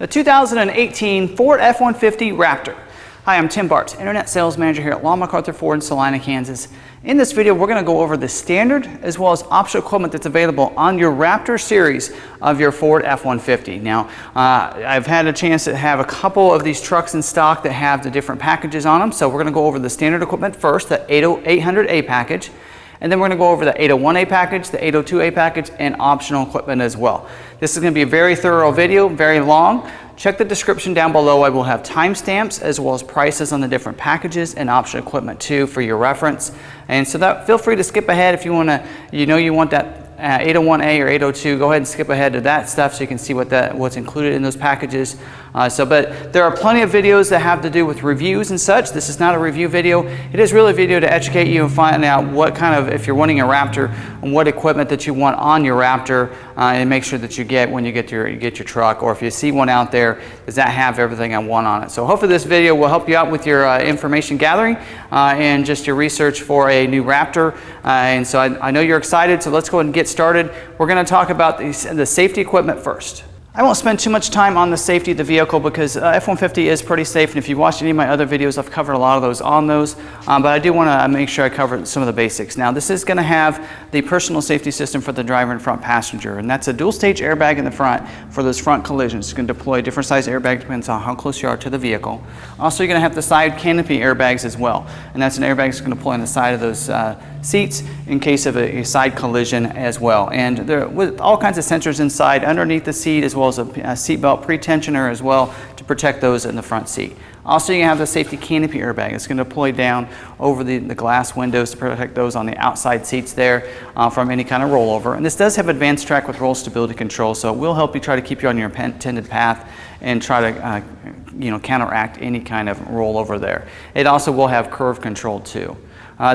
the 2018 Ford F-150 Raptor. Hi, I'm Tim Bartz, Internet Sales Manager here at McArthur Ford in Salina, Kansas. In this video, we're going to go over the standard as well as optional equipment that's available on your Raptor series of your Ford F-150. Now, I've had a chance to have a couple of these trucks in stock that have the different packages on them, so we're going to go over the standard equipment first, the 800A package. And then we're going to go over the 801A package, the 802A package, and optional equipment as well. This is going to be a very thorough video, very long. Check the description down below. I will have timestamps as well as prices on the different packages and optional equipment too for your reference. And so that, feel free to skip ahead if you want to, you want that 801A or 802, go ahead and skip ahead to that stuff so you can see what's included in those packages. But there are plenty of videos that have to do with reviews and such. This is not a review video. It is really a video to educate you and find out what kind of, if you're wanting a Raptor, and what equipment that you want on your Raptor, and make sure that you get when you get your truck, or if you see one out there, does that have everything I want on it? So hopefully this video will help you out with your information gathering and just your research for a new Raptor. And so I know you're excited, so let's go ahead and get started. We're going to talk about the safety equipment first. I won't spend too much time on the safety of the vehicle because F-150 is pretty safe, and if you've watched any of my other videos, I've covered a lot of those on those, but I do want to make sure I cover some of the basics. Now, this is going to have the personal safety system for the driver and front passenger, and that's a dual stage airbag in the front for those front collisions. It's going to deploy different size airbag depends on how close you are to the vehicle. Also, you're going to have the side canopy airbags as well, and that's an airbag that's going to deploy on the side of those seats in case of a side collision as well. And there with all kinds of sensors inside underneath the seat, as well as a seat belt pre-tensioner as well to protect those in the front seat. Also, you have the safety canopy airbag. It's going to deploy down over the glass windows to protect those on the outside seats there from any kind of rollover. And this does have advanced track with roll stability control, so it will help you try to keep you on your intended path and try to counteract any kind of rollover there. It also will have curve control too.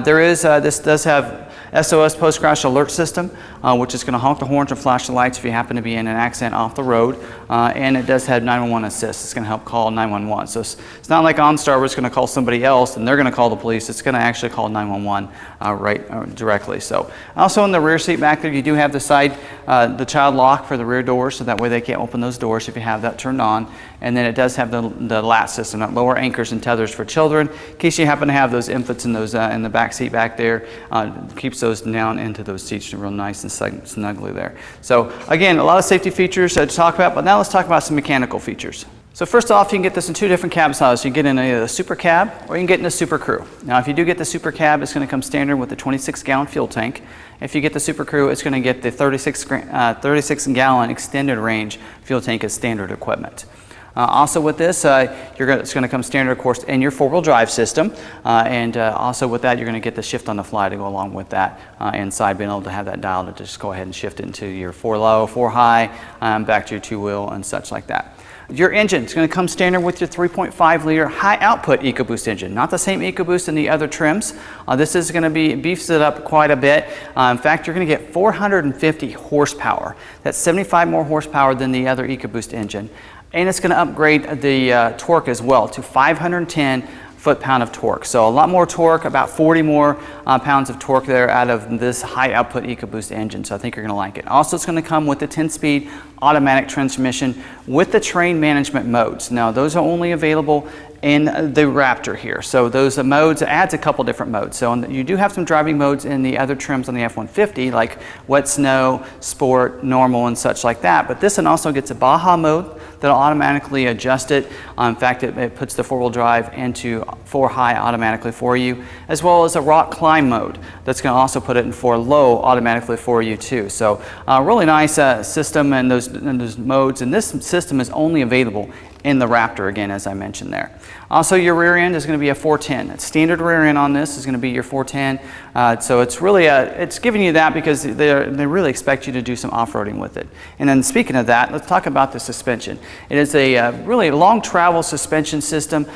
This does have SOS post-crash alert system, which is going to honk the horns and flash the lights if you happen to be in an accident off the road. And it does have 911 assist. It's going to help call 911. So it's not like OnStar where it's going to call somebody else and they're going to call the police. It's going to actually call 911 directly. So also in the rear seat back there, you do have the child lock for the rear doors, so that way they can't open those doors if you have that turned on. And then it does have the lat system, that lower anchors and tethers for children, in case you happen to have those infants in those in the back seat back there. Keeps those down into those seats real nice and snugly there. So again, a lot of safety features to talk about, but now let's talk about some mechanical features. So first off, you can get this in two different cab sizes. You can get in a super cab, or you can get in a super crew. Now, if you do get the super cab, it's going to come standard with the 26-gallon fuel tank. If you get the super crew, it's going to get the 36-gallon extended range fuel tank as standard equipment. Also with this, it's going to come standard, of course, in your four-wheel drive system. And also with that, you're going to get the shift on the fly to go along with that inside, being able to have that dial to just go ahead and shift into your 4-low, 4-high, back to your 2-wheel and such like that. Your engine is going to come standard with your 3.5-liter high-output EcoBoost engine, not the same EcoBoost in the other trims. This is going to be beefs it up quite a bit. In fact, you're going to get 450 horsepower. That's 75 more horsepower than the other EcoBoost engine. And it's going to upgrade the torque as well to 510 foot-pound of torque. So a lot more torque, about 40 more pounds of torque there out of this high-output EcoBoost engine. So I think you're going to like it. Also, it's going to come with the 10-speed automatic transmission with the train management modes. Now, those are only available in the Raptor here. So those modes adds a couple different modes. So you do have some driving modes in the other trims on the F-150, like wet snow, sport, normal, and such like that. But this one also gets a Baja mode that'll automatically adjust it. In fact, it puts the four-wheel drive into 4-high automatically for you, as well as a rock climb mode that's going to also put it in 4-low automatically for you too. So really nice system and those modes. And this system is only available in the Raptor, again, as I mentioned there. Also, your rear end is going to be a 410. It's standard rear end on this is going to be your 410. So it's really it's giving you that because they really expect you to do some off-roading with it. And then speaking of that, let's talk about the suspension. It is a really long travel suspension system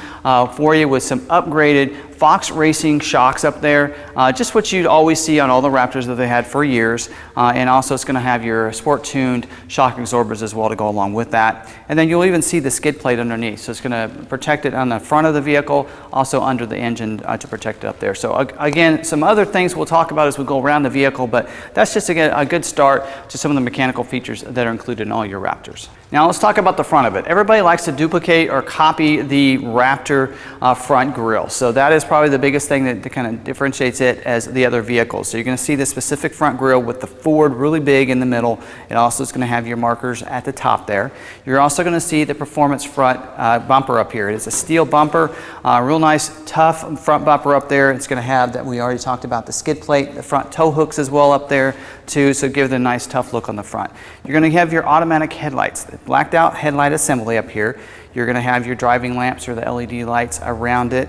for you with some upgraded Fox Racing shocks up there, just what you'd always see on all the Raptors that they had for years. And also it's going to have your sport-tuned shock absorbers as well to go along with that. And then you'll even see the skid plate underneath. So it's going to protect it on the front of the vehicle, also under the engine to protect it up there. So again, some other things we'll talk about as we go around the vehicle, but that's just a good start to some of the mechanical features that are included in all your Raptors. Now let's talk about the front of it. Everybody likes to duplicate or copy the Raptor front grille. So that is probably the biggest thing that kind of differentiates it as the other vehicles. So you're going to see the specific front grille with the Ford really big in the middle. It also is going to have your markers at the top there. You're also going to see the performance front bumper up here. It is a steel bumper, real nice tough front bumper up there. It's going to have that, we already talked about the skid plate, the front tow hooks as well up there too, so give it a nice tough look on the front. You're going to have your automatic headlights, the blacked out headlight assembly up here. You're going to have your driving lamps or the LED lights around it.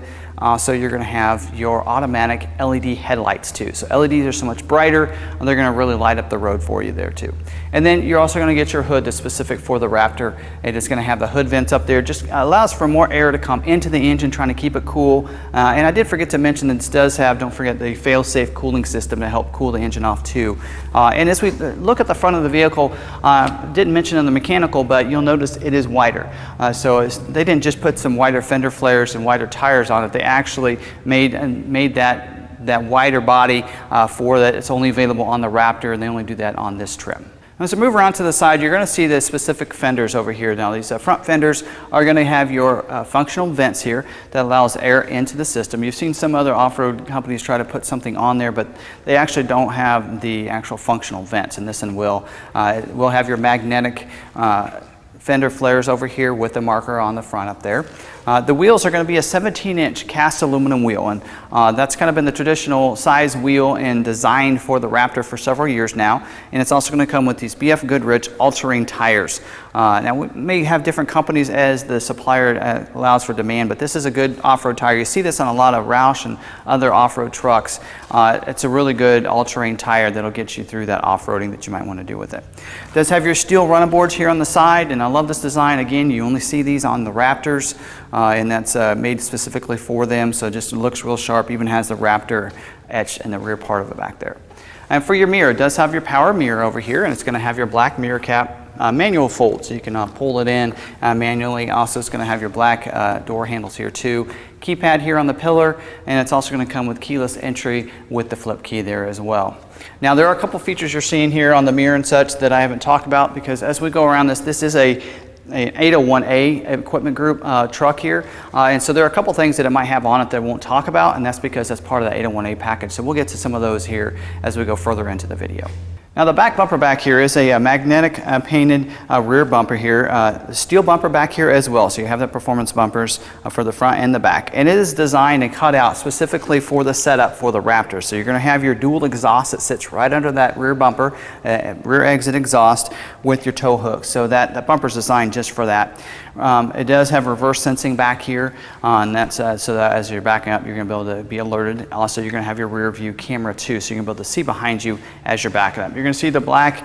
So you're going to have your automatic LED headlights too. So LEDs are so much brighter and they're going to really light up the road for you there too. And then you're also going to get your hood that's specific for the Raptor. It is going to have the hood vents up there. Just allows for more air to come into the engine, trying to keep it cool. And I did forget to mention that this does have, don't forget, the fail-safe cooling system to help cool the engine off too. And as we look at the front of the vehicle, didn't mention in the mechanical, but you'll notice it is wider. So they didn't just put some wider fender flares and wider tires on it. They actually made that wider body for that. It's only available on the Raptor, and they only do that on this trim. As we move around to the side, you're going to see the specific fenders over here. Now these front fenders are going to have your functional vents here that allows air into the system. You've seen some other off-road companies try to put something on there, but they actually don't have the actual functional vents, and this one will. It will have your magnetic fender flares over here with the marker on the front up there. The wheels are going to be a 17-inch cast aluminum wheel, and that's kind of been the traditional size wheel and designed for the Raptor for several years now. And it's also going to come with these BF Goodrich all-terrain tires. Now we may have different companies as the supplier allows for demand, but this is a good off-road tire. You see this on a lot of Roush and other off-road trucks. It's a really good all-terrain tire that'll get you through that off-roading that you might want to do with it. It does have your steel running boards here on the side, and I love this design. Again, you only see these on the Raptors. And that's made specifically for them, so just looks real sharp. Even has the Raptor etched in the rear part of it back there. And for your mirror, it does have your power mirror over here, and it's going to have your black mirror cap manual fold, so you can pull it in manually. Also, it's going to have your black door handles here too. Keypad here on the pillar, and it's also going to come with keyless entry with the flip key there as well. Now there are a couple features you're seeing here on the mirror and such that I haven't talked about, because as we go around this is an 801A equipment group truck here, and so there are a couple things that it might have on it that I won't talk about, and that's because that's part of the 801A package. So we'll get to some of those here as we go further into the video. Now the back bumper back here is a magnetic painted rear bumper here, steel bumper back here as well. So you have the performance bumpers for the front and the back. And it is designed and cut out specifically for the setup for the Raptor. So you're going to have your dual exhaust that sits right under that rear bumper, rear exit exhaust with your tow hooks. So that bumper is designed just for that. It does have reverse sensing back here, and that's so that as you're backing up, you're going to be able to be alerted. Also, you're going to have your rear view camera too, so you're going to be able to see behind you as you're backing up. You're going to see the black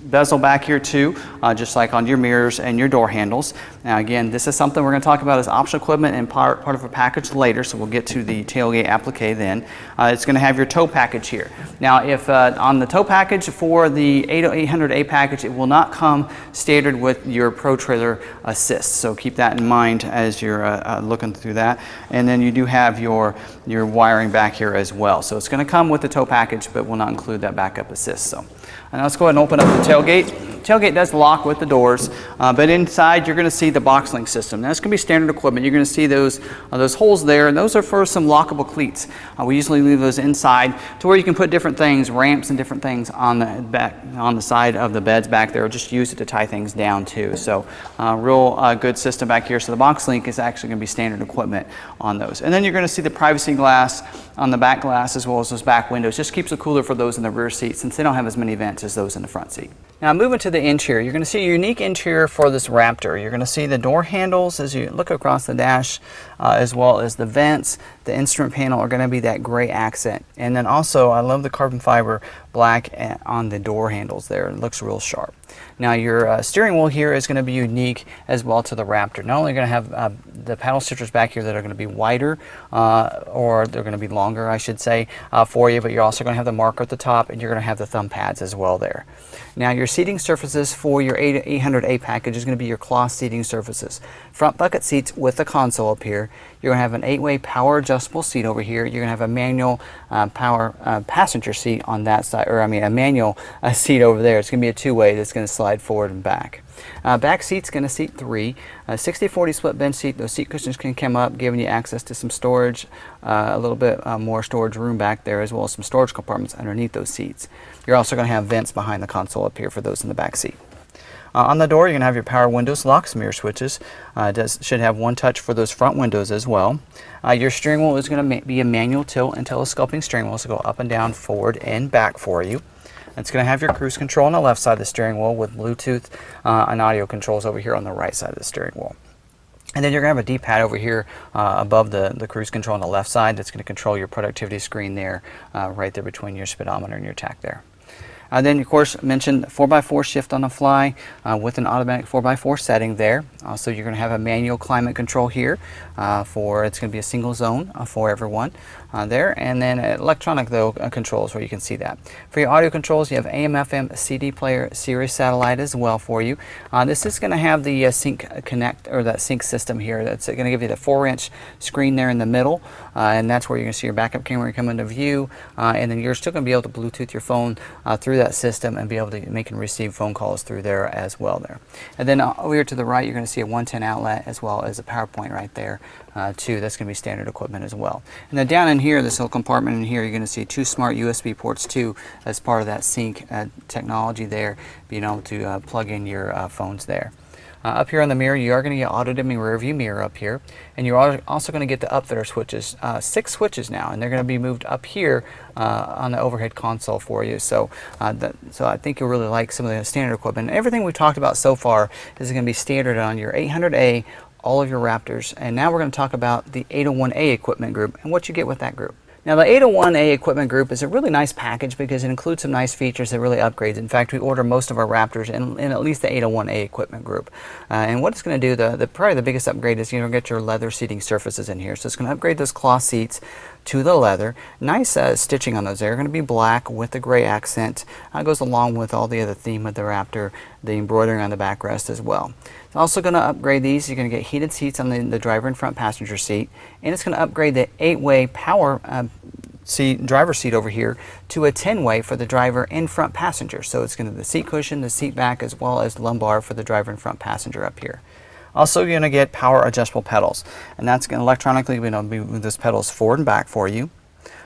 bezel back here too, just like on your mirrors and your door handles. Now again, this is something we're going to talk about as optional equipment and part of a package later, so we'll get to the tailgate applique then. It's going to have your tow package here. Now if on the tow package for the 800A package, it will not come standard with your Pro Trailer Assist, so keep that in mind as you're looking through that. And then you do have your wiring back here as well. So it's going to come with the tow package, but will not include that backup assist. So and let's go ahead and open up the tailgate. Tailgate does lock with the doors, but inside you're going to see the box link system. Now, that's going to be standard equipment. You're going to see those holes there, and those are for some lockable cleats. We usually leave those inside to where you can put different things, ramps and different things on the side of the beds back there. Just use it to tie things down too. So real good system back here. So the box link is actually going to be standard equipment on those. And then you're going to see the privacy glass on the back glass as well as those back windows. Just keeps it cooler for those in the rear seat since they don't have as many vents as those in the front seat. Now moving to the interior, you're going to see a unique interior for this Raptor. You're going to see the door handles as you look across the dash, as well as the vents. The instrument panel are going to be that gray accent. And then also, I love the carbon fiber black on the door handles there. It looks real sharp. Now your steering wheel here is going to be unique as well to the Raptor. Not only are you going to have the paddle shifters back here that are going to be wider, or they're going to be longer, I should say, for you, but you're also going to have the marker at the top, and you're going to have the thumb pads as well there. Now your seating surfaces for your 800A package is going to be your cloth seating surfaces. Front bucket seats with the console up here. You're going to have an 8-way power adjustable seat over here. You're going to have a manual power passenger seat on that side, or I mean a manual seat over there. It's going to be a 2-way that's going going to slide forward and back. Back seat's going to seat 3. 60/40 split bench seat. Those seat cushions can come up, giving you access to some storage, a little bit more storage room back there, as well as some storage compartments underneath those seats. You're also going to have vents behind the console up here for those in the back seat. On the door, you're going to have your power windows, locks, mirror switches. It should have one touch for those front windows as well. Your steering wheel is going to be a manual tilt and telescoping steering wheel, so go up and down, forward and back for you. It's going to have your cruise control on the left side of the steering wheel with Bluetooth and audio controls over here on the right side of the steering wheel. And then you're going to have a D-pad over here above the cruise control on the left side that's going to control your productivity screen there, right there between your speedometer and your tach there. Then, of course, mentioned 4x4 shift on the fly with an automatic 4x4 setting there. Also, you're going to have a manual climate control here it's going to be a single zone for everyone there. And then electronic, though, controls where you can see that. For your audio controls, you have AM, FM, CD player, Sirius satellite as well for you. This is going to have the sync connect, or that sync system here. That's going to give you the 4-inch screen there in the middle. And that's where you're going to see your backup camera come into view. And then you're still going to be able to Bluetooth your phone through that system and be able to make and receive phone calls through there as well there. And then over here to the right, you're going to see a 110 outlet as well as a power point right there too. That's going to be standard equipment as well. And then down in here, this little compartment in here, you're going to see 2 smart USB ports too as part of that sync technology there, being able to plug in your phones there. Up here on the mirror, you are going to get auto-dimming rear view mirror up here, and you're also going to get the upfitter switches, 6 switches now, and they're going to be moved up here on the overhead console for you. So, so I think you'll really like some of the standard equipment. Everything we've talked about so far is going to be standard on your 800A, all of your Raptors, and now we're going to talk about the 801A equipment group and what you get with that group. Now, the 801A equipment group is a really nice package because it includes some nice features that really upgrades. In fact, we order most of our Raptors in at least the 801A equipment group. And what it's going to do, probably the biggest upgrade is you're going to get your leather seating surfaces in here. So it's going to upgrade those cloth seats to the leather. Nice stitching on those. They're going to be black with the gray accent. Goes along with all the other theme of the Raptor, the embroidering on the backrest as well. It's also going to upgrade these. You're going to get heated seats on the driver and front passenger seat, and it's going to upgrade the 8-way power driver seat over here to a 10-way for the driver and front passenger. So it's going to the seat cushion, the seat back, as well as lumbar for the driver and front passenger up here. Also, you're going to get power adjustable pedals, and that's going to electronically be able to move those pedals forward and back for you.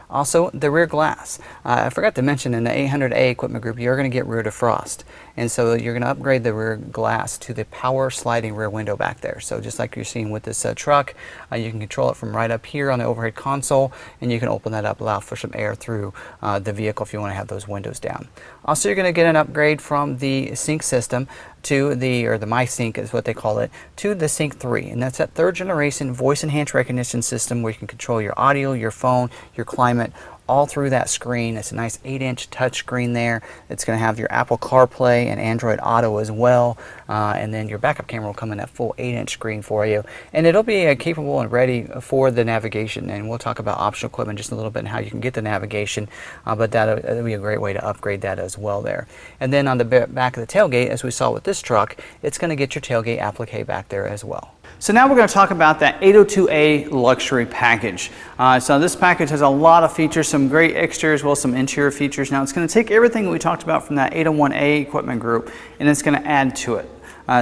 Also, the rear glass. I forgot to mention in the 800A equipment group, you're going to get rear defrost. And so you're going to upgrade the rear glass to the power sliding rear window back there. So just like you're seeing with this truck, you can control it from right up here on the overhead console, and you can open that up, allow for some air through the vehicle if you want to have those windows down. Also, you're going to get an upgrade from the sync system to the MySync is what they call it, to the Sync 3. And that's that 3rd generation voice enhanced recognition system where you can control your audio, your phone, your climate, all through that screen. It's a nice 8-inch touch screen there. It's going to have your Apple CarPlay and Android Auto as well. And then your backup camera will come in that full 8-inch screen for you. And it'll be capable and ready for the navigation. And we'll talk about optional equipment just a little bit and how you can get the navigation. But that'll be a great way to upgrade that as well there. And then on the back of the tailgate, as we saw with this truck, it's going to get your tailgate applique back there as well. So now we're going to talk about that 802A luxury package. So this package has a lot of features, some great exterior as well as some interior features. Now it's going to take everything that we talked about from that 801A equipment group and it's going to add to it.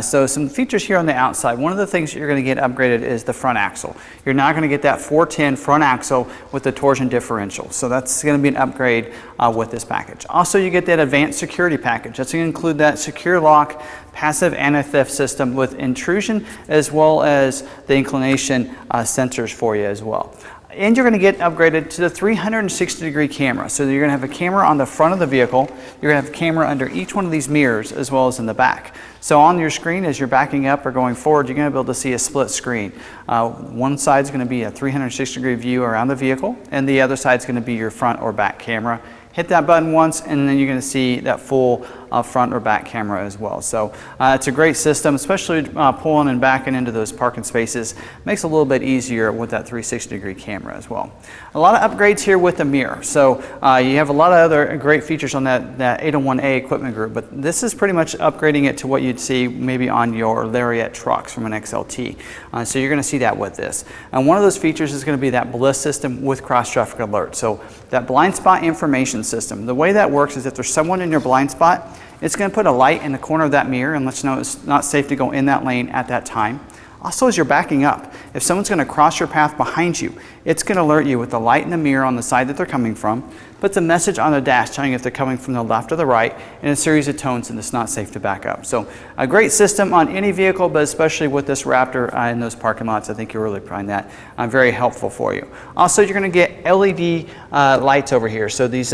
So some features here on the outside. One of the things you're going to get upgraded is the front axle. You're now going to get that 410 front axle with the Torsen differential. So that's going to be an upgrade with this package. Also, you get that advanced security package. That's going to include that secure lock, passive anti-theft system with intrusion as well as the inclination sensors for you as well. And you're going to get upgraded to the 360-degree camera. So you're going to have a camera on the front of the vehicle. You're going to have a camera under each one of these mirrors as well as in the back. So on your screen, as you're backing up or going forward, you're going to be able to see a split screen. One side is going to be a 360-degree view around the vehicle, and the other side is going to be your front or back camera. Hit that button once, and then you're going to see that full front or back camera as well. So it's a great system, especially pulling and backing into those parking spaces. Makes it a little bit easier with that 360-degree camera as well. A lot of upgrades here with the mirror. So you have a lot of other great features on that 801A equipment group, but this is pretty much upgrading it to what you'd see maybe on your Lariat trucks from an XLT. So you're going to see that with this. And one of those features is going to be that BLIS system with cross-traffic alert. So that blind spot information system. The way that works is if there's someone in your blind spot, It's going to put a light in the corner of that mirror and let you know it's not safe to go in that lane at that time. Also, as you're backing up, if someone's going to cross your path behind you, it's going to alert you with the light in the mirror on the side that they're coming from, puts a message on the dash telling you if they're coming from the left or the right, and a series of tones, and it's not safe to back up. So a great system on any vehicle, but especially with this Raptor in those parking lots, I think you'll really find that very helpful for you. Also, you're going to get LED lights over here. So these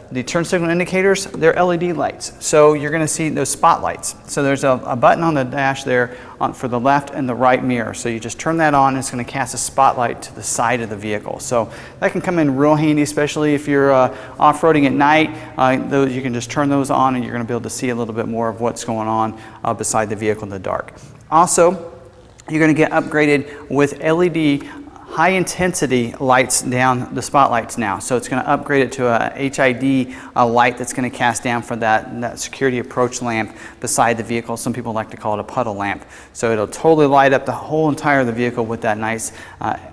the turn signal indicators, they're LED lights. So you're going to see those spotlights. So there's a button on the dash there for the left and the right mirror. So you just turn that on, and it's going to cast a spotlight to the side of the vehicle. So that can come in real handy, especially if you're off-roading at night. You can just turn those on, and you're going to be able to see a little bit more of what's going on beside the vehicle in the dark. Also, you're going to get upgraded with LED high intensity lights down the spotlights now. So it's going to upgrade it to a HID light that's going to cast down for that security approach lamp beside the vehicle. Some people like to call it a puddle lamp. So it'll totally light up the whole entire of the vehicle with that nice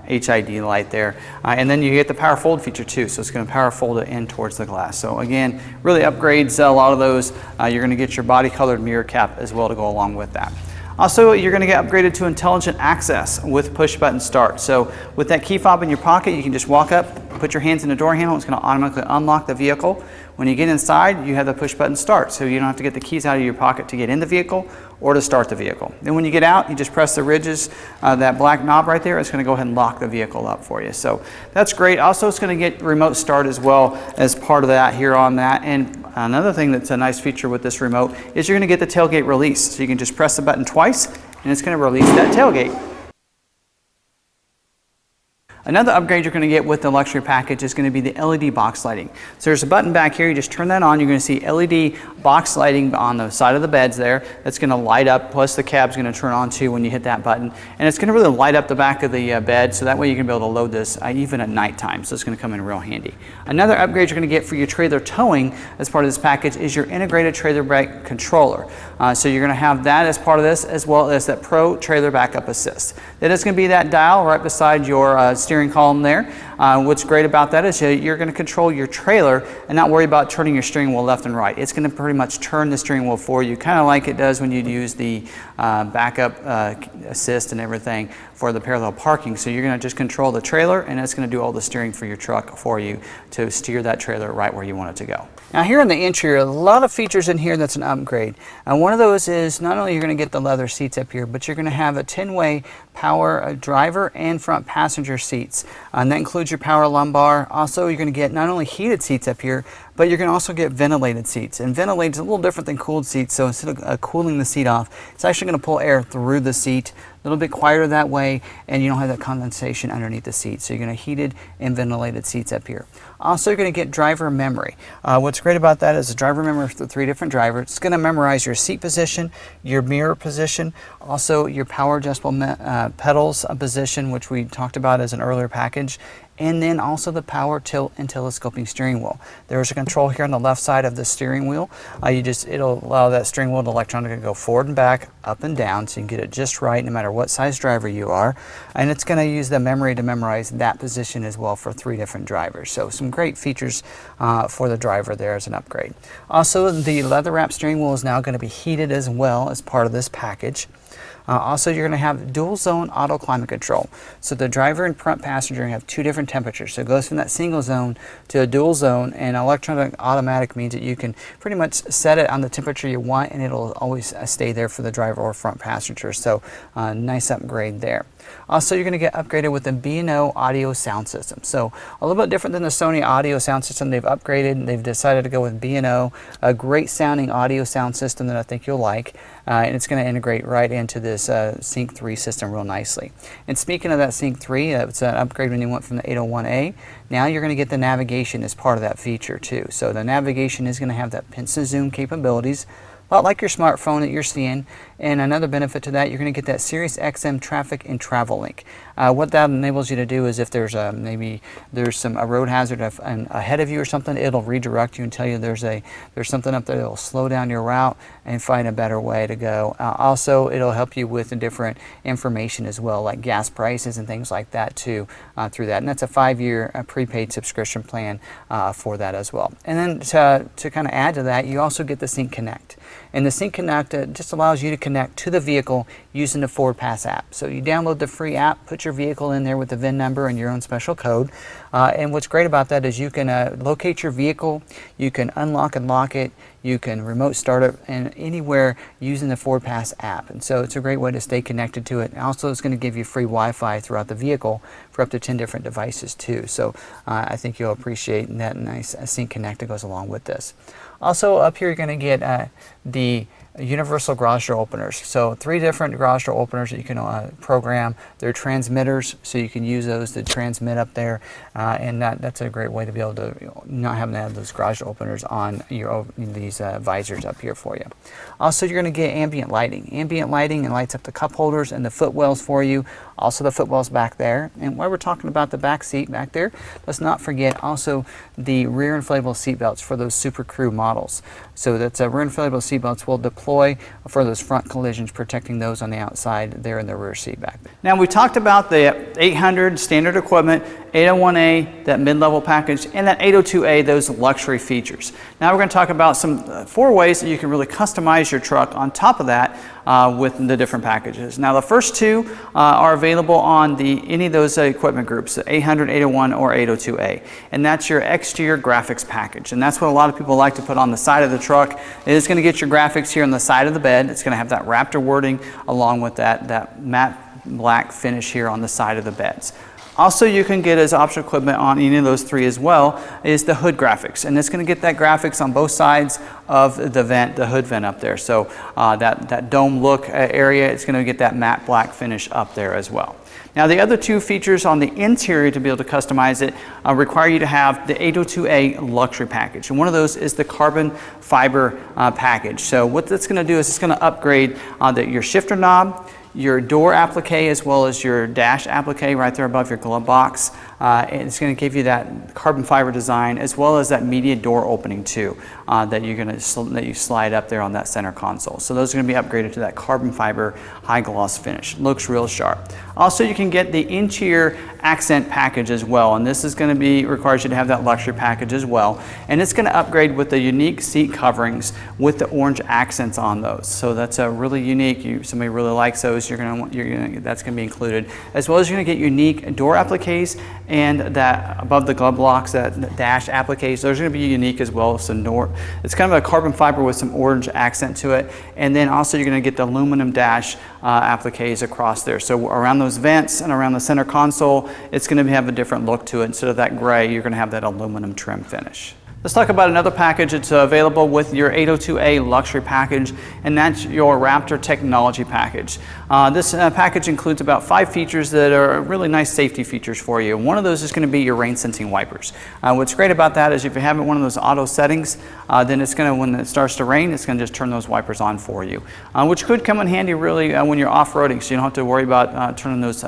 HID light there. And then you get the power fold feature too. So it's going to power fold it in towards the glass. So again, really upgrades a lot of those. You're going to get your body colored mirror cap as well to go along with that. Also, you're going to get upgraded to intelligent access with push button start. So with that key fob in your pocket, you can just walk up, put your hands in the door handle, it's going to automatically unlock the vehicle. When you get inside, you have the push button start, so you don't have to get the keys out of your pocket to get in the vehicle or to start the vehicle. Then when you get out, you just press the ridges, that black knob right there, it's going to go ahead and lock the vehicle up for you. So that's great. Also, it's going to get remote start as well as part of that here on that. And another thing that's a nice feature with this remote is you're going to get the tailgate release. So you can just press the button twice, and it's going to release that tailgate. Another upgrade you're going to get with the luxury package is going to be the LED box lighting. So there's a button back here, you just turn that on, you're going to see LED box lighting on the side of the beds there. That's going to light up, plus the cab's going to turn on too when you hit that button. And it's going to really light up the back of the bed, so that way you can be able to load this even at nighttime. So it's going to come in real handy. Another upgrade you're going to get for your trailer towing as part of this package is your integrated trailer brake controller. So you're going to have that as part of this, as well as that Pro Trailer Backup Assist. That is going to be that dial right beside your steering column there. What's great about that is you're going to control your trailer and not worry about turning your steering wheel left and right. It's going to pretty much turn the steering wheel for you, kind of like it does when you use the backup assist and everything for the parallel parking. So you're going to just control the trailer, and it's going to do all the steering for your truck for you to steer that trailer right where you want it to go. Now here in the interior, a lot of features in here that's an upgrade. One of those is not only you're going to get the leather seats up here, but you're going to have a 10-way power driver and front passenger seats. And that includes your power lumbar. Also, you're going to get not only heated seats up here, but you're going to also get ventilated seats. And ventilated is a little different than cooled seats, so instead of cooling the seat off, it's actually going to pull air through the seat. A little bit quieter that way, and you don't have that condensation underneath the seat. So you're going to heated and ventilated seats up here. Also, you're going to get driver memory. What's great about that is the driver memory for 3 different drivers. It's going to memorize your seat position, your mirror position, also your power adjustable pedals position, which we talked about as an earlier package, and then also the power tilt and telescoping steering wheel. There's a control here on the left side of the steering wheel. It'll allow that steering wheel to electronically go forward and back, up and down, so you can get it just right no matter what size driver you are. And it's going to use the memory to memorize that position as well for 3 different drivers. So some great features for the driver there as an upgrade. Also, the leather wrap steering wheel is now going to be heated as well as part of this package. Also, you're going to have dual zone auto climate control. So the driver and front passenger have 2 different temperatures. So it goes from that single zone to a dual zone, and electronic automatic means that you can pretty much set it on the temperature you want, and it'll always stay there for the driver or front passenger. So nice upgrade there. Also, you're going to get upgraded with the B&O audio sound system. So a little bit different than the Sony audio sound system. They've upgraded. They've decided to go with B&O, a great sounding audio sound system that I think you'll like. And it's going to integrate right into this Sync 3 system real nicely. And speaking of that Sync 3, it's an upgrade when you went from the 801A. Now you're going to get the navigation as part of that feature too. So the navigation is going to have that pinch and zoom capabilities, a lot like your smartphone that you're seeing. And another benefit to that, you're going to get that Sirius XM traffic and travel link. What that enables you to do is if there's maybe there's a road hazard ahead of you or something, it'll redirect you and tell you there's something up there that'll slow down your route and find a better way to go. Also, it'll help you with different information as well, like gas prices and things like that too, through that. And that's a 5-year prepaid subscription plan for that as well. And then to kind of add to that, you also get the Sync Connect. And the Sync Connect just allows you to connect to the vehicle using the FordPass app. So you download the free app, put your vehicle in there with the VIN number and your own special code. And what's great about that is you can locate your vehicle, you can unlock and lock it, you can remote start it anywhere using the FordPass app. And so it's a great way to stay connected to it. And also it's going to give you free Wi-Fi throughout the vehicle for up to 10 different devices too. So I think you'll appreciate that nice Sync Connect that goes along with this. Also up here you're going to get the universal garage door openers. So 3 different garage door openers that you can program. They're transmitters, so you can use those to transmit up there, and that's a great way to be able to not having to have those garage door openers on these visors up here for you. Also, you're going to get ambient lighting. Ambient lighting, and lights up the cup holders and the footwells for you. Also the footwells back there. And while we're talking about the back seat back there, let's not forget also the rear inflatable seat belts for those Super Crew models. So that's rear inflatable seat belts will deploy for those front collisions, protecting those on the outside there in the rear seat back there. Now we talked about the 800 standard equipment, 801A, that mid-level package, and that 802A, those luxury features. Now we're going to talk about some 4 ways that you can really customize your truck on top of that with the different packages. Now the first 2 are available on any of those equipment groups, the 800, 801, or 802A. And that's your exterior graphics package. And that's what a lot of people like to put on the side of the truck. It's going to get your graphics here on the side of the bed. It's going to have that Raptor wording along with that matte black finish here on the side of the beds. Also, you can get as optional equipment on any of those 3 as well is the hood graphics, and it's going to get that graphics on both sides of the hood vent up there. So that dome look area, it's going to get that matte black finish up there as well. Now the other 2 features on the interior to be able to customize it require you to have the 802A luxury package, and one of those is the carbon fiber package. So what that's going to do is it's going to upgrade your shifter knob, your door applique, as well as your dash applique right there above your glove box. And it's going to give you that carbon fiber design as well as that media door opening too that you slide up there on that center console. So those are going to be upgraded to that carbon fiber high gloss finish. Looks real sharp. Also, you can get the interior accent package as well, and this is going to requires you to have that luxury package as well. And it's going to upgrade with the unique seat coverings with the orange accents on those. So that's a really unique. Somebody really likes those. That's going to be included, as well as you're going to get unique door appliques and that above the glove box, that dash appliques. Those are going to be unique as well. So it's kind of a carbon fiber with some orange accent to it, and then also you're going to get the aluminum dash appliques across there. So around those vents and around the center console, it's going to have a different look to it. Instead of that gray, you're going to have that aluminum trim finish. Let's talk about another package that's available with your 802A luxury package, and that's your Raptor technology package. This package includes about 5 features that are really nice safety features for you. One of those is going to be your rain sensing wipers. What's great about that is if you have one of those auto settings, then it's going to, when it starts to rain, it's going to just turn those wipers on for you, which could come in handy really when you're off-roading, so you don't have to worry about turning those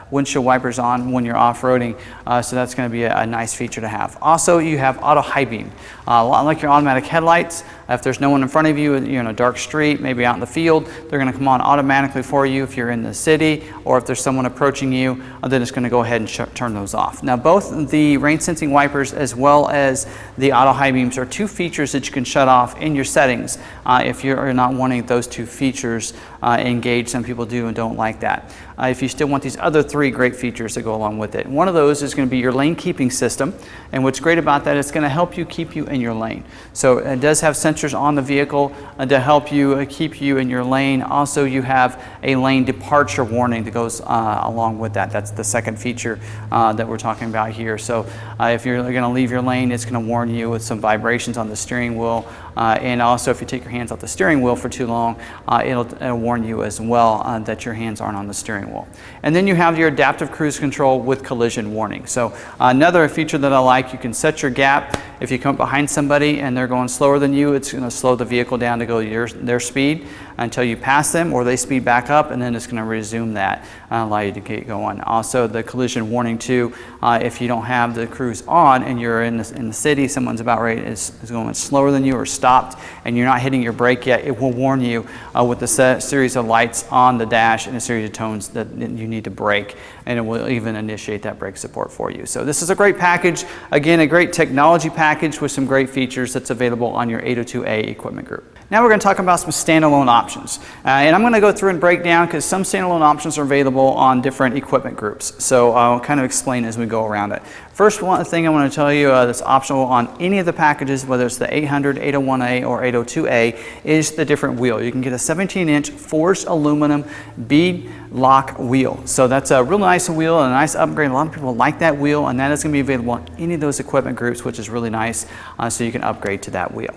windshield wipers on when you're off-roading, so that's going to be a nice feature to have. Also, you have auto high beam. A lot like your automatic headlights, if there's no one in front of you, you're in a dark street, maybe out in the field, they're going to come on automatically for you if you're in the city, or if there's someone approaching you, then it's going to go ahead and turn those off. Now both the rain sensing wipers as well as the auto high beams are 2 features that you can shut off in your settings if you're not wanting those 2 features engaged. Some people do and don't like that. If you still want these other 3 great features that go along with it. One of those is going to be your lane keeping system, and what's great about that is it's going to help you keep you in your lane. So it does have sensors on the vehicle to help you keep you in your lane. Also, you have a lane departure warning that goes along with that. That's the second feature that we're talking about here. So if you're going to leave your lane, it's going to warn you with some vibrations on the steering wheel and also if you take your hands off the steering wheel for too long, it'll warn you as well that your hands aren't on the steering wheel. And then you have your adaptive cruise control with collision warning. So another feature that I like, you can set your gap. If you come behind somebody and they're going slower than you, it's going to slow the vehicle down to go their speed until you pass them, or they speed back up, and then it's going to resume that and allow you to get going. Also, the collision warning too, if you don't have the cruise on and you're in the city, someone's about ready is going slower than you or stopped, and you're not hitting your brake yet, it will warn you with a series of lights on the dash and a series of tones that you need to brake, and it will even initiate that brake support for you. So this is a great package. Again, a great technology package with some great features that's available on your 802A equipment group. Now we're going to talk about some standalone options. And I'm going to go through and break down because some standalone options are available on different equipment groups. So I'll kind of explain as we go around it. First one thing I want to tell you that's optional on any of the packages, whether it's the 800, 801A, or 802A, is the different wheel. You can get a 17-inch forged aluminum bead lock wheel. So that's a real nice wheel and a nice upgrade. A lot of people like that wheel, and that is going to be available on any of those equipment groups, which is really nice, so you can upgrade to that wheel.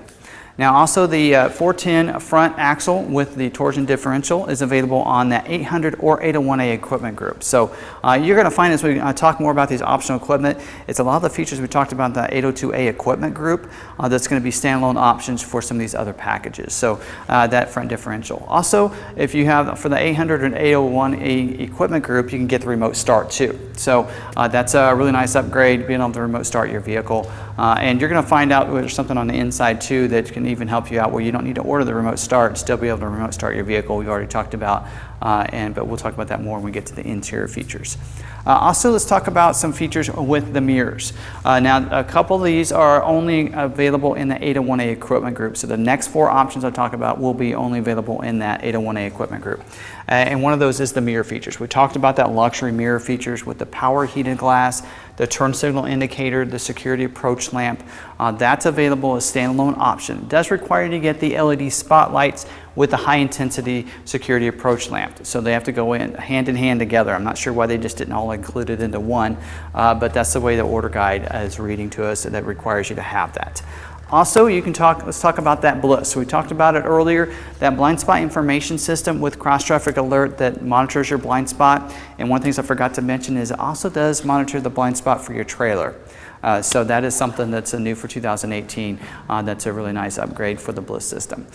Now also the 410 front axle with the Torsen differential is available on that 800 or 801A equipment group. So you're going to find as we talk more about these optional equipment, it's a lot of the features we talked about in the 802A equipment group that's going to be standalone options for some of these other packages. So that front differential. Also, if you have for the 800 and 801A equipment group, you can get the remote start too. So that's a really nice upgrade, being able to remote start your vehicle. And you're going to find out there's something on the inside too that can even help you out where you don't need to order the remote start and still be able to remote start your vehicle. We've already talked about, but we'll talk about that more when we get to the interior features. Also, let's talk about some features with the mirrors. Now, a couple of these are only available in the 801A equipment group. So the next four options I'll talk about will be only available in that 801A equipment group. And one of those is the mirror features. We talked about that luxury mirror features with the power heated glass, the turn signal indicator, the security approach lamp. That's available as standalone option. It does require you to get the LED spotlights with the high intensity security approach lamp. So they have to go in hand together. I'm not sure why they just didn't all include it into one, but that's the way the order guide is reading to us, that requires you to have that. Also, let's talk about that BLIS. So we talked about it earlier, that blind spot information system with cross traffic alert that monitors your blind spot. And one of the things I forgot to mention is it also does monitor the blind spot for your trailer. So that is something that's new for 2018. That's a really nice upgrade for the BLIS system.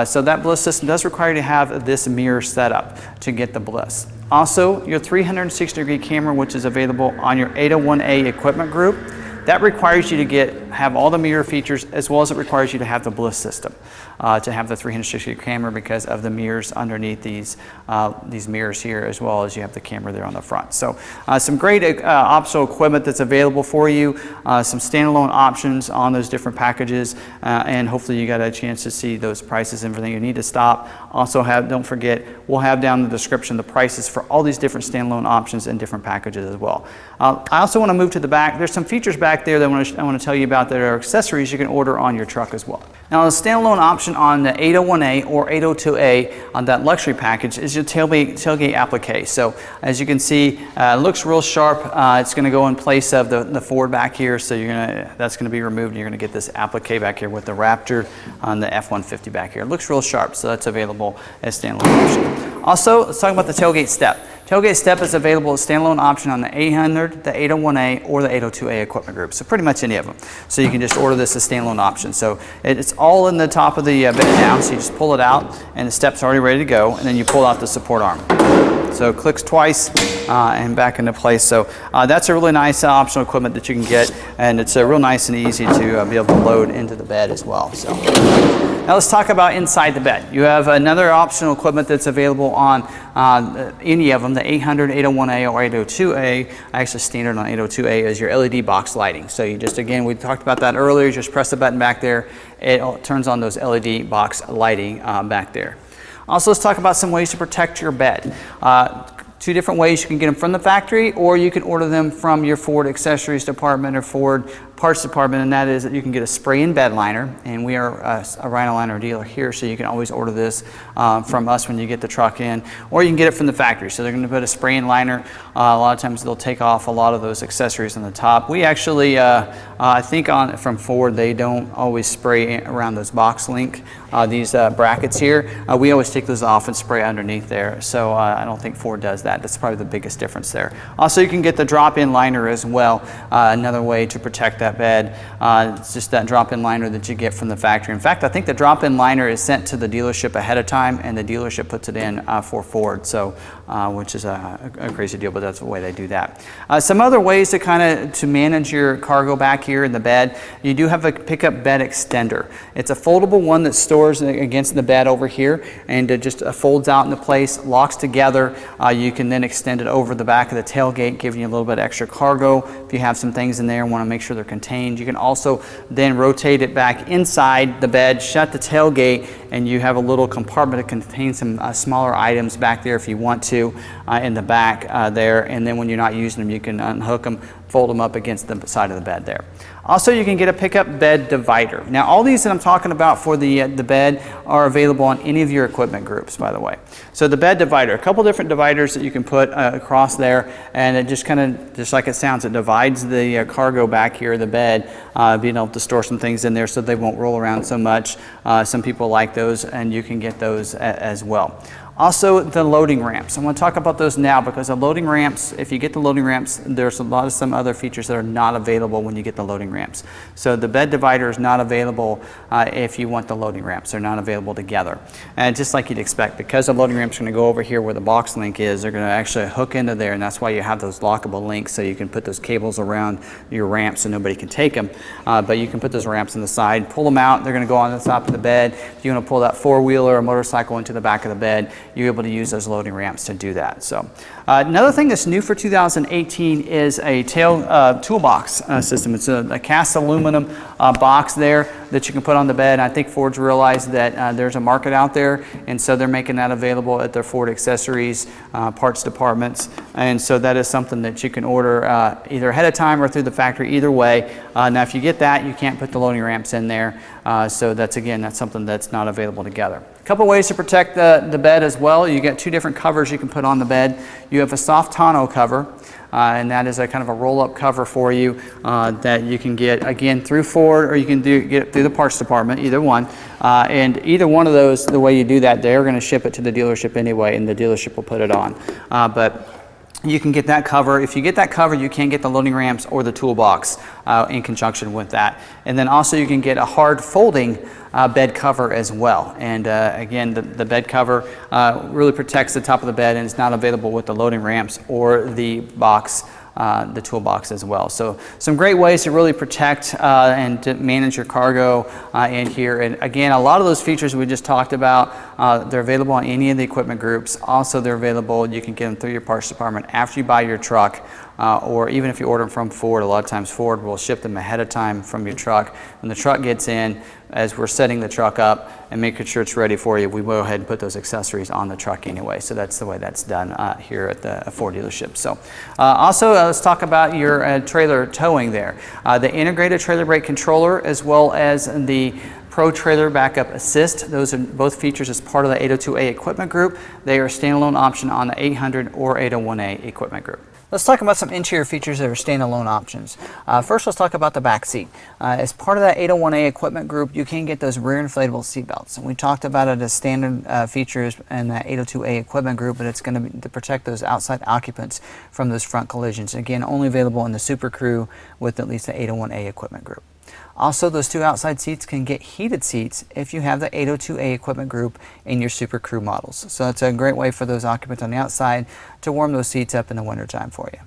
So that BLIS system does require you to have this mirror setup to get the BLIS. Also, your 360-degree camera, which is available on your 801A equipment group, that requires you to have all the mirror features, as well as it requires you to have the BLIS system to have the 360-degree camera because of the mirrors underneath these mirrors here, as well as you have the camera there on the front. So some great optional equipment that's available for you, some standalone options on those different packages, and hopefully you got a chance to see those prices and everything. You need to stop. Also don't forget, we'll have down in the description the prices for all these different standalone options and different packages as well. I also want to move to the back. There's some features back there that I want to tell you about that are accessories you can order on your truck as well. Now, the standalone option on the 801A or 802A on that luxury package is your tailgate applique. So as you can see, it looks real sharp. It's going to go in place of the Ford back here, so that's going to be removed, and you're going to get this applique back here with the Raptor on the F-150 back here. It looks real sharp, so that's available as standalone option. Also, let's talk about the tailgate step. Tailgate step is available as standalone option on the 800, the 801A, or the 802A equipment group. So pretty much any of them. So you can just order this as standalone option. So it's all in the top of the bed now. So you just pull it out, and the step's already ready to go, and then you pull out the support arm. So it clicks twice and back into place. So that's a really nice optional equipment that you can get, and it's real nice and easy to be able to load into the bed as well. So now let's talk about inside the bed. You have another optional equipment that's available on any of them, the 800, 801A, or 802A. Actually, standard on 802A is your LED box lighting. So you just, again, we talked about that earlier. You just press the button back there. It turns on those LED box lighting back there. Also, let's talk about some ways to protect your bed. Two different ways. You can get them from the factory, or you can order them from your Ford accessories department or Ford parts department, and that is that you can get a spray-in bed liner, and we are a Rhino-Liner dealer here, so you can always order this from us when you get the truck in, or you can get it from the factory. So they're going to put a spray-in liner. A lot of times they'll take off a lot of those accessories on the top. We actually, I think from Ford, they don't always spray around those box link, these brackets here. We always take those off and spray underneath there, so I don't think Ford does that. That's probably the biggest difference there. Also, you can get the drop-in liner as well, another way to protect that bed. It's just that drop-in liner that you get from the factory. In fact, I think the drop-in liner is sent to the dealership ahead of time, and the dealership puts it in for Ford, so which is a crazy deal, but that's the way they do that. Some other ways to manage your cargo back here in the bed. You do have a pickup bed extender. It's a foldable one that stores against the bed over here, and it just folds out into place, locks together. You can then extend it over the back of the tailgate, giving you a little bit extra cargo if you have some things in there and want to make sure they're contained. You can also then rotate it back inside the bed, shut the tailgate, and you have a little compartment that contains some smaller items back there if you want to in the back there. And then when you're not using them, you can unhook them, fold them up against the side of the bed there. Also, you can get a pickup bed divider. Now, all these that I'm talking about for the bed are available on any of your equipment groups, by the way. So the bed divider, a couple different dividers that you can put across there, and it just just like it sounds, it divides the cargo back here, the bed, being able to store some things in there so they won't roll around so much. Some people like those, and you can get those as well. Also, the loading ramps. I'm going to talk about those now because the loading ramps, if you get the loading ramps, there's some other features that are not available when you get the loading ramps. So the bed divider is not available if you want the loading ramps. They're not available together. And just like you'd expect, because the loading ramps are going to go over here where the box link is, they're going to actually hook into there, and that's why you have those lockable links so you can put those cables around your ramps so nobody can take them. But you can put those ramps on the side, pull them out, they're going to go on the top of the bed. If you want to pull that four-wheeler or motorcycle into the back of the bed, you're able to use those loading ramps to do that. So another thing that's new for 2018 is a toolbox system. It's a cast aluminum box there that you can put on the bed. I think Ford's realized that there's a market out there, and so they're making that available at their Ford accessories parts departments. And so that is something that you can order either ahead of time or through the factory, either way. Now if you get that, you can't put the loading ramps in there. So that's something that's not available together. A couple ways to protect the bed as well. You get two different covers you can put on the bed. You have a soft tonneau cover, and that is a kind of a roll-up cover for you that you can get, again, through Ford, or you can get it through the parts department, either one. And either one of those, the way you do that, they're going to ship it to the dealership anyway, and the dealership will put it on. But you can get that cover. If you get that cover, you can get the loading ramps or the toolbox in conjunction with that. And then also you can get a hard folding bed cover as well. And again, the bed cover really protects the top of the bed, and it's not available with the loading ramps or the box, the toolbox as well. So some great ways to really protect and to manage your cargo in here. And again, a lot of those features we just talked about, they're available on any of the equipment groups. Also, they're available, you can get them through your parts department after you buy your truck, or even if you order them from Ford. A lot of times Ford will ship them ahead of time from your truck. When the truck gets in, as we're setting the truck up and making sure it's ready for you, we go ahead and put those accessories on the truck anyway. So that's the way that's done here at the Ford dealership. So also let's talk about your trailer towing there. The integrated trailer brake controller, as well as the Pro Trailer Backup Assist. Those are both features as part of the 802A equipment group. They are a standalone option on the 800 or 801A equipment group. Let's talk about some interior features that are standalone options. First, let's talk about the back seat. As part of that 801A equipment group, you can get those rear inflatable seat belts. And we talked about it as standard features in that 802A equipment group, but it's going to protect those outside occupants from those front collisions. Again, only available in the Super Crew with at least the 801A equipment group. Also, those two outside seats can get heated seats if you have the 802A equipment group in your Super Crew models. So it's a great way for those occupants on the outside to warm those seats up in the wintertime for you.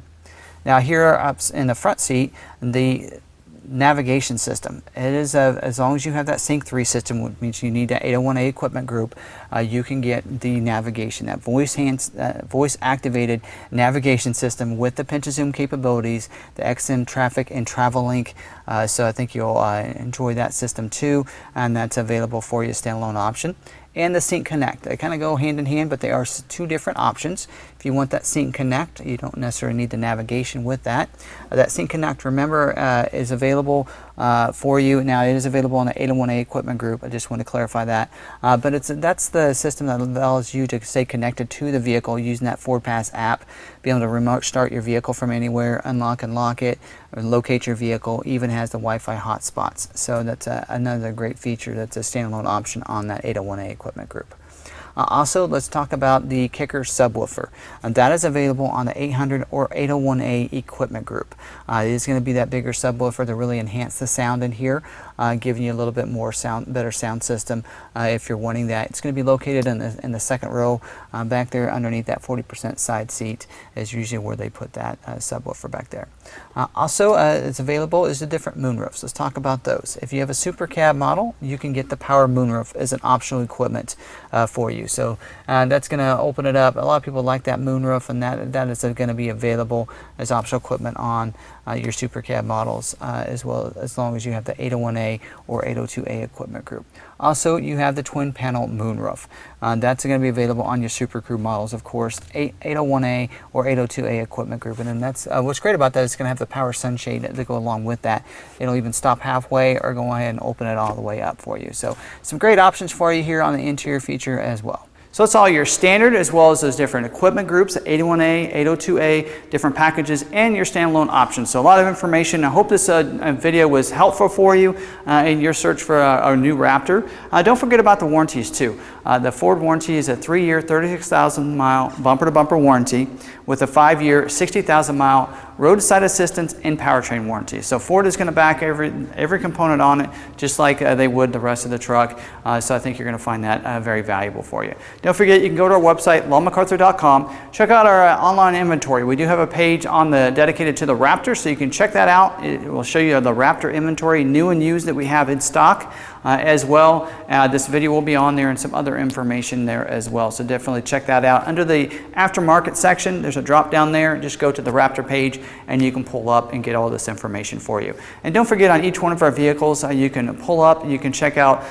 Now here up in the front seat, the navigation system. It is as long as you have that Sync 3 system, which means you need that 801A equipment group, you can get the navigation, that voice activated navigation system with the pinch and zoom capabilities, the XM traffic and travel link. So I think you'll enjoy that system too, and that's available for you, standalone option. And the Sync Connect. They kind of go hand in hand, but they are two different options. If If you want that Sync Connect, you don't necessarily need the navigation with that. That Sync Connect, remember, is available for you. Now, it is available on the 801A equipment group. I just want to clarify that. But that's the system that allows you to stay connected to the vehicle using that FordPass app, be able to remote start your vehicle from anywhere, unlock and lock it, or locate your vehicle, even has the Wi-Fi hotspots. So that's another great feature that's a standalone option on that 801A equipment group. Also, let's talk about the Kicker subwoofer. That is available on the 800 or 801A equipment group. It is going to be that bigger subwoofer to really enhance the sound in here, giving you a little bit more better sound system if you're wanting that. It's going to be located in the second row back there underneath that 40% side seat is usually where they put that subwoofer back there. Also, it's available is the different moonroofs. Let's talk about those. If you have a super cab model, you can get the power moonroof as an optional equipment for you. So that's going to open it up. A lot of people like that moonroof, and that is going to be available as optional equipment on your super cab models as well, as long as you have the 801A or 802A equipment group. Also, you have the twin panel moonroof. That's going to be available on your Super Crew models, of course, 801A or 802A equipment group. And then that's what's great about that is it's going to have the power sunshade that go along with that. It'll even stop halfway or go ahead and open it all the way up for you. So some great options for you here on the interior feature as well. So it's all your standard as well as those different equipment groups, 801A, 802A, different packages, and your standalone options. So a lot of information. I hope this video was helpful for you in your search for a new Raptor. Don't forget about the warranties too. The Ford warranty is a 3-year, 36,000-mile bumper-to-bumper warranty with a 5-year, 60,000-mile roadside assistance and powertrain warranty. So Ford is going to back every component on it, just like they would the rest of the truck. So I think you're going to find that very valuable for you. Don't forget, you can go to our website, lawmcarthur.com. Check out our online inventory. We do have a page dedicated to the Raptor, so you can check that out. It will show you the Raptor inventory, new and used, that we have in stock as well. This video will be on there and some other information there as well. So definitely check that out. Under the aftermarket section, there's a drop down there. Just go to the Raptor page and you can pull up and get all this information for you. And don't forget, on each one of our vehicles, you can pull up, you can check out,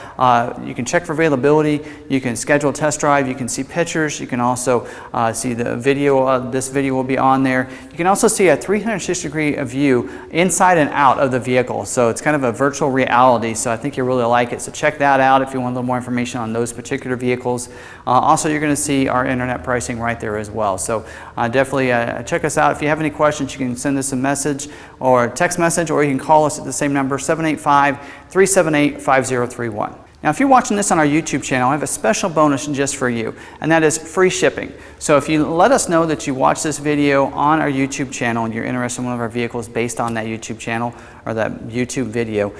you can check for availability, you can schedule a test drive, you can see pictures, you can also see the video. This video will be on there. You can also see a 360-degree view inside and out of the vehicle. So it's kind of a virtual reality. So I think you'll really like it. So check that out if you want a little more information on those particular vehicles. Also, you're going to see our internet pricing right there as well. So definitely check us out. If you have any questions, you can send us a message or a text message, or you can call us at the same number, 785-378-5031. Now, if you're watching this on our YouTube channel, I have a special bonus just for you, and that is free shipping. So if you let us know that you watch this video on our YouTube channel and you're interested in one of our vehicles based on that YouTube channel or that YouTube video,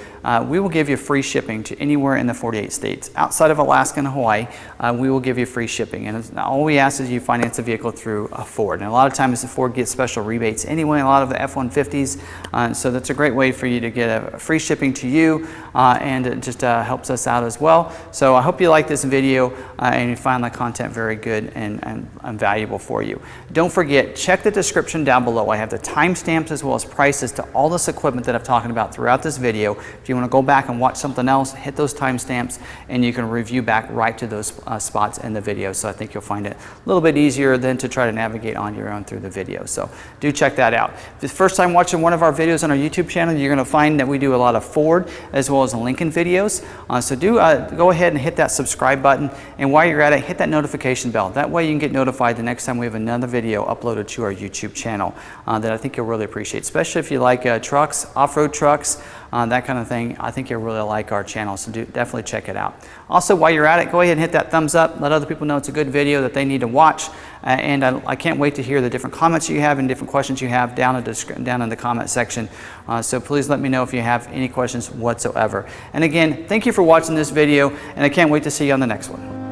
we will give you free shipping to anywhere in the 48 states. Outside of Alaska and Hawaii, we will give you free shipping. And all we ask is you finance a vehicle through a Ford. And a lot of times the Ford gets special rebates anyway, a lot of the F-150s. So that's a great way for you to get a free shipping to you, and it just helps us out as well. So I hope you like this video and you find the content very good and valuable for you. Don't forget, check the description down below. I have the timestamps as well as prices to all this equipment that I've talking about throughout this video. If you want to go back and watch something else, hit those timestamps and you can review back right to those spots in the video. So I think you'll find it a little bit easier than to try to navigate on your own through the video. So do check that out. If it's the first time watching one of our videos on our YouTube channel, you're going to find that we do a lot of Ford as well as Lincoln videos. So do go ahead and hit that subscribe button, and while you're at it, hit that notification bell. That way you can get notified the next time we have another video uploaded to our YouTube channel that I think you'll really appreciate, especially if you like trucks, off-road trucks, that kind of thing. I think you'll really like our channel, so definitely check it out. Also, while you're at it, go ahead and hit that thumbs up. Let other people know it's a good video that they need to watch. And I can't wait to hear the different comments you have and different questions you have down in the comment section. So please let me know if you have any questions whatsoever. And again, thank you for watching this video, and I can't wait to see you on the next one.